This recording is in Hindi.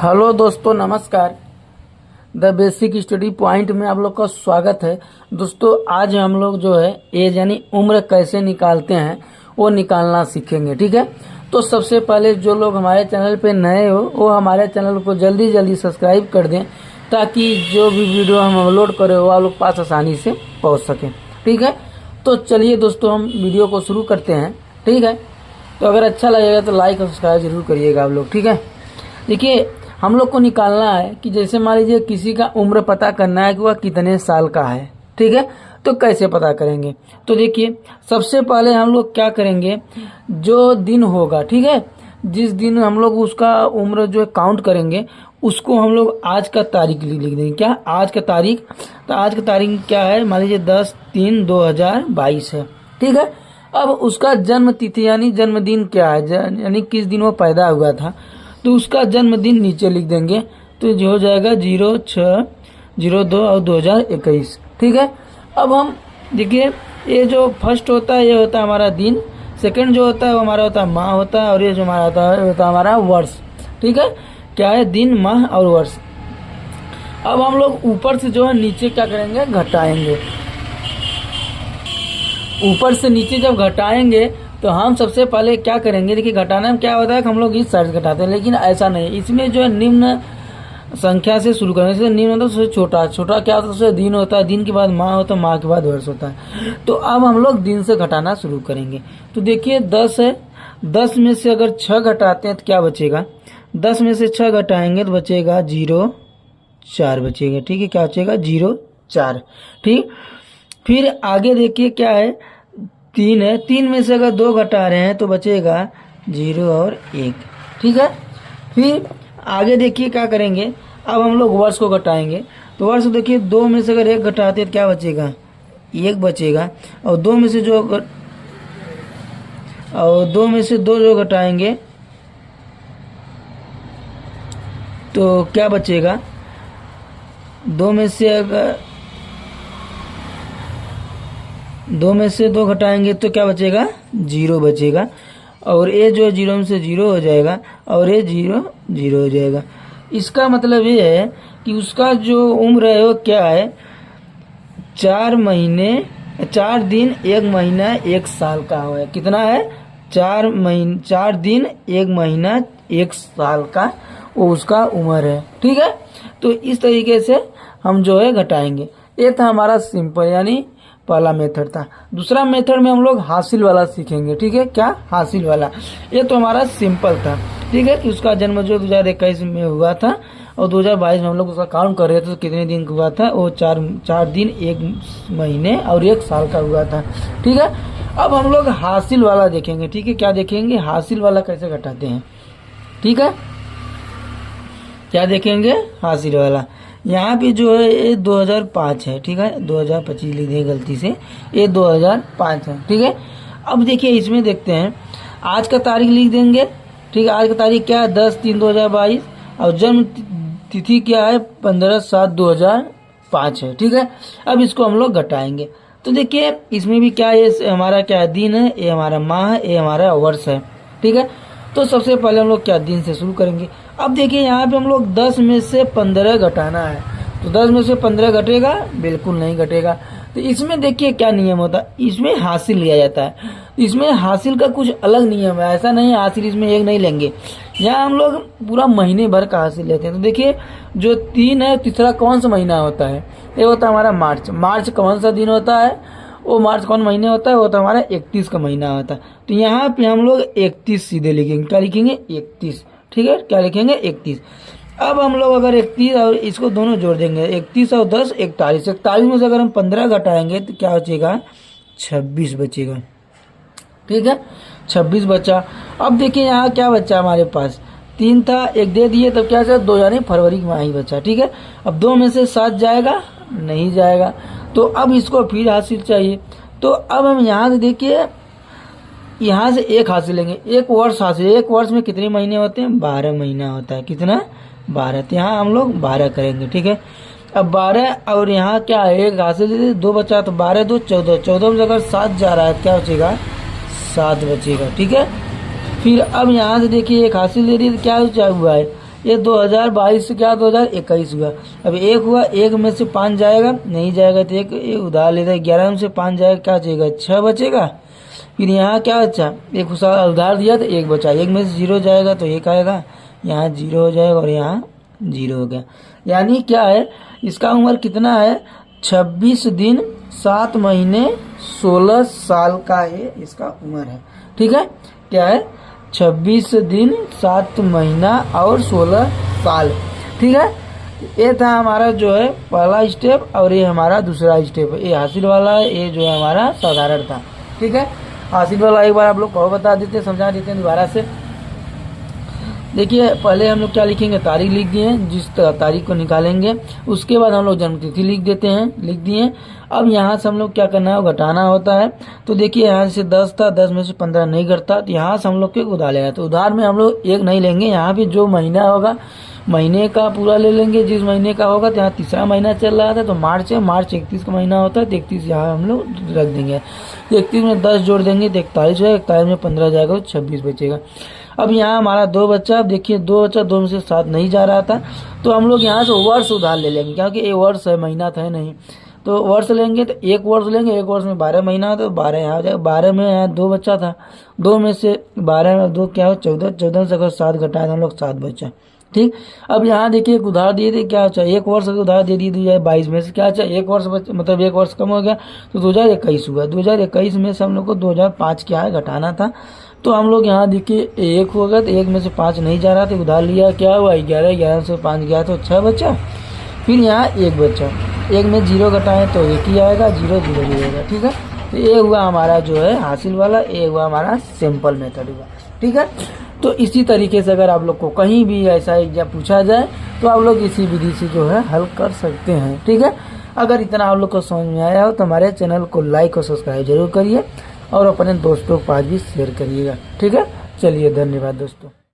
हेलो दोस्तों, नमस्कार। द बेसिक स्टडी पॉइंट में आप लोग का स्वागत है। दोस्तों, आज हम लोग जो है एज यानी उम्र कैसे निकालते हैं वो निकालना सीखेंगे। ठीक है, तो सबसे पहले जो लोग हमारे चैनल पे नए हो वो हमारे चैनल को जल्दी जल्दी सब्सक्राइब कर दें, ताकि जो भी वीडियो हम अपलोड करें वो आप लोग पास आसानी से पहुँच सकें। ठीक है, तो चलिए दोस्तों हम वीडियो को शुरू करते हैं। ठीक है, तो अगर अच्छा लगेगा तो लाइक और सब्सक्राइब जरूर करिएगा आप लोग। ठीक है, देखिए हम लोग को निकालना है कि जैसे मान लीजिए किसी का उम्र पता करना है कि वह कितने साल का है। ठीक है, तो कैसे पता करेंगे? तो देखिए सबसे पहले हम लोग क्या करेंगे, जो दिन होगा, ठीक है, जिस दिन हम लोग उसका उम्र जो काउंट करेंगे उसको हम लोग आज का तारीख लिख देंगे। क्या आज का तारीख? तो आज का तारीख क्या है, मान लीजिए 10/3/2022 है। ठीक है, अब उसका जन्म तिथि यानी जन्मदिन क्या है, यानी किस दिन वो पैदा हुआ था, तो उसका जन्मदिन नीचे लिख देंगे। तो जो हो जाएगा 06/02/2021। ठीक है, अब हम देखिए ये जो फर्स्ट होता है ये होता है हमारा दिन, सेकंड जो होता है वो हमारा होता है माह होता है, और ये जो हमारा होता है हमारा वर्ष। ठीक है, क्या है, दिन, माह और वर्ष। अब हम लोग ऊपर से जो है नीचे क्या करेंगे, घटाएंगे। ऊपर से नीचे जब घटाएंगे तो हम सबसे पहले क्या करेंगे, देखिए घटाने में क्या होता है कि हम लोग इस साइड से घटाते हैं, लेकिन ऐसा नहीं। इसमें जो है निम्न संख्या से शुरू करेंगे। जैसे निम्न मतलब सबसे छोटा, छोटा क्या होता है, सबसे दिन होता है, दिन के बाद माह होता है, माह के बाद वर्ष होता है। तो अब हम लोग दिन से घटाना शुरू करेंगे। तो देखिए 10 है, 10 में से अगर 6 घटाते हैं तो क्या बचेगा, 10 में से 6 घटाएंगे तो बचेगा 0/4 बचेगा। ठीक है, क्या बचेगा, 0/4। ठीक, फिर आगे देखिए क्या है, 3 है, 3 में से अगर 2 घटा रहे हैं तो बचेगा 0 और 1। ठीक है, फिर आगे देखिए क्या करेंगे, अब हम लोग वर्ष को घटाएंगे। तो वर्ष देखिए 2 में से अगर 1 घटाते हैं तो क्या बचेगा, 1 बचेगा। और 2 में से 2 जो घटाएंगे तो क्या बचेगा, 2 में से 2 घटाएंगे तो क्या बचेगा, 0 बचेगा। और ये जो 0 में से 0 हो जाएगा, और ये 0 0 हो जाएगा। इसका मतलब ये है कि उसका जो उम्र है वो क्या है, 4 दिन 1 महीना 1 साल का है। कितना है, 4 दिन 1 महीना 1 साल का वो उसका उम्र है। ठीक है, तो इस तरीके से हम जो है घटाएंगे। ये था हमारा सिंपल यानी पहला मेथड था। दूसरा मेथड में हम लोग हासिल वाला सीखेंगे। ठीक है, क्या, हासिल वाला। ये तो हमारा सिंपल था। ठीक है, कि उसका जन्म जो 2021 में हुआ था और 2022 में हम लोग उसका काउंट कर रहे थे तो कितने दिन का हुआ था, वो 4 दिन 1 महीने और 1 साल का हुआ था। ठीक है, अब हम लोग हासिल वाला देखेंगे। ठीक है, क्या देखेंगे, हासिल वाला कैसे घटाते हैं। ठीक है, क्या देखेंगे, हासिल वाला। यहाँ पे जो है ये 2005 है। ठीक है, 2025 लिख दिए गलती से, ये 2005 है। ठीक है, अब देखिए इसमें देखते हैं, आज का तारीख लिख देंगे। ठीक है, आज का तारीख क्या है, 10/3/2022, और जन्म तिथि क्या है, 15/7/2005 है। ठीक है, अब इसको हम लोग घटाएंगे। तो देखिए इसमें भी क्या, ये हमारा क्या है, दिन है, ये हमारा माह है, ये हमारा वर्ष है। ठीक है, तो सबसे पहले हम लोग क्या, दिन से शुरू करेंगे। अब देखिए यहाँ पे हम लोग 10 में से 15 घटाना है। तो 10 में से 15 घटेगा, बिल्कुल नहीं घटेगा। तो इसमें देखिए क्या नियम होता है, इसमें हासिल लिया जाता है। इसमें हासिल का कुछ अलग नियम है, ऐसा नहीं हासिल इसमें एक नहीं लेंगे। यहाँ हम लोग पूरा महीने भर का हासिल लेते हैं। तो देखिए जो 3 है, तीसरा कौन सा महीना होता है, ये होता है हमारा मार्च। मार्च कौन सा दिन होता है, वो मार्च कौन महीने होता है, वो तो हमारा 31 का महीना होता है। तो यहाँ पे हम लोग 31 सीधे लिखेंगे। क्या लिखेंगे, 31। ठीक है, क्या लिखेंगे, 31। अब हम लोग अगर 31 और इसको दोनों जोड़ देंगे, 31 और 10 41। 41 में से अगर हम 15 घटाएंगे तो क्या बचेगा, 26 बचेगा। ठीक है, 26 बचा। अब देखिए यहाँ क्या बचा हमारे पास, 3 था, 1 दे दिए, तब क्या बचा, 2 यानी फरवरी माह ही बचा। ठीक है, अब 2 में से 7 जाएगा, नहीं जाएगा। तो अब इसको फिर हासिल चाहिए। तो अब हम यहाँ से देखिए, यहाँ से 1 हासिल लेंगे, 1 वर्ष हासिल। 1 वर्ष में कितने महीने होते हैं, 12 महीना होता है। कितना, 12। तो यहाँ हम लोग 12 करेंगे। ठीक है, अब 12 और यहाँ क्या है, 1 हासिल, 2 बचा, तो 12 2 14। 14 में अगर 7 जा रहा है क्या बचेगा, 7 बचेगा। ठीक है, फिर अब यहाँ से देखिए 1 हासिल दे दी तो क्या हुआ है, ये 2022 से क्या 2021 हुआ। अब एक हुआ, एक में से 5 जाएगा, नहीं जाएगा तो एक उधार लेता है। 11 में से 5 जाएगा, क्या बचेगा 6 बचेगा। फिर यहाँ क्या बचा, एक उधार दिया तो एक बचा, एक में से 0 जाएगा तो एक आएगा, यहाँ 0 हो जाएगा और यहाँ 0 हो गया। यानी क्या है, इसका उम्र कितना है 26 दिन 7 महीने 16 साल का है इसका उम्र है। ठीक है, क्या है 26 दिन 7 महीना और 16 साल। ठीक है, ये था हमारा जो है पहला स्टेप और ये हमारा दूसरा स्टेप है। ये हासिल वाला है, ये जो है हमारा साधारण था। ठीक है, हासिल वाला एक बार आप लोग को बता देते हैं, समझा देते हैं दोबारा से। देखिए पहले हम लोग क्या लिखेंगे, तारीख लिख दिए, जिस तारीख को निकालेंगे उसके बाद हम लोग जन्मतिथि लिख देते हैं, लिख दिए। अब यहाँ से हम लोग क्या करना है, घटाना होता है। तो देखिए यहाँ से 10 था, 10 में से 15 नहीं घटता, तो यहाँ से हम लोग के उधार लेना। तो उधार में हम लोग एक नहीं लेंगे, यहाँ पे जो महीना होगा महीने का पूरा ले लेंगे। जिस महीने का होगा तो यहाँ तीसरा महीना चल रहा था तो मार्च है, मार्च 31 का महीना होता है तो 31 यहाँ हम लोग रख देंगे। 31 में 10 जोड़ देंगे तो 41 है, 41 में 15 जाएगा तो 26 बचेगा। अब यहाँ हमारा 2 बच्चा, अब देखिए 2 बच्चा, 2 में से 7 नहीं जा रहा था तो हम लोग यहाँ से वर्ष उधार ले लेंगे, क्योंकि ये वर्ष है, महीना था नहीं। तो वर्ष लेंगे तो एक वर्ष लेंगे, एक वर्ष में 12 महीना तो 12 यहाँ हो जाएगा। 12 में यहाँ 2 बच्चा था, 2 में से 12 में 2 क्या हो 14, 14 से अगर 7 घटाए तो हम लोग 7 बच्चा। ठीक, अब यहाँ देखिए एक उधार दिए थे, क्या चाहिए एक वर्ष का उधार दे दिए 2022 में से, क्या चाहिए एक वर्ष मतलब एक वर्ष कम हो गया तो 2021 हुआ। 2021 में से हम लोग को 2005 क्या है घटाना था। तो हम लोग यहाँ देखिए एक होगा तो एक में से 5 नहीं जा रहा था, उधार लिया, क्या हुआ 11, 11 से 5 गया तो 6 बचा। फिर यहाँ एक बचा, एक में 0 घटाएं तो एक ही आएगा, 0 0 0 ठीक है। तो ये हुआ हमारा जो है हासिल वाला, ये हुआ हमारा सिंपल मेथड हुआ। ठीक है, तो इसी तरीके से अगर आप लोग को कहीं भी ऐसा एग्जाम पूछा जाए तो आप लोग इसी विधि से जो है हल कर सकते हैं। ठीक है, अगर इतना आप लोग को समझ में आया हो तो हमारे चैनल को लाइक और सब्सक्राइब जरूर करिए और अपने दोस्तों के पास भी शेयर करिएगा। ठीक है, चलिए धन्यवाद दोस्तों।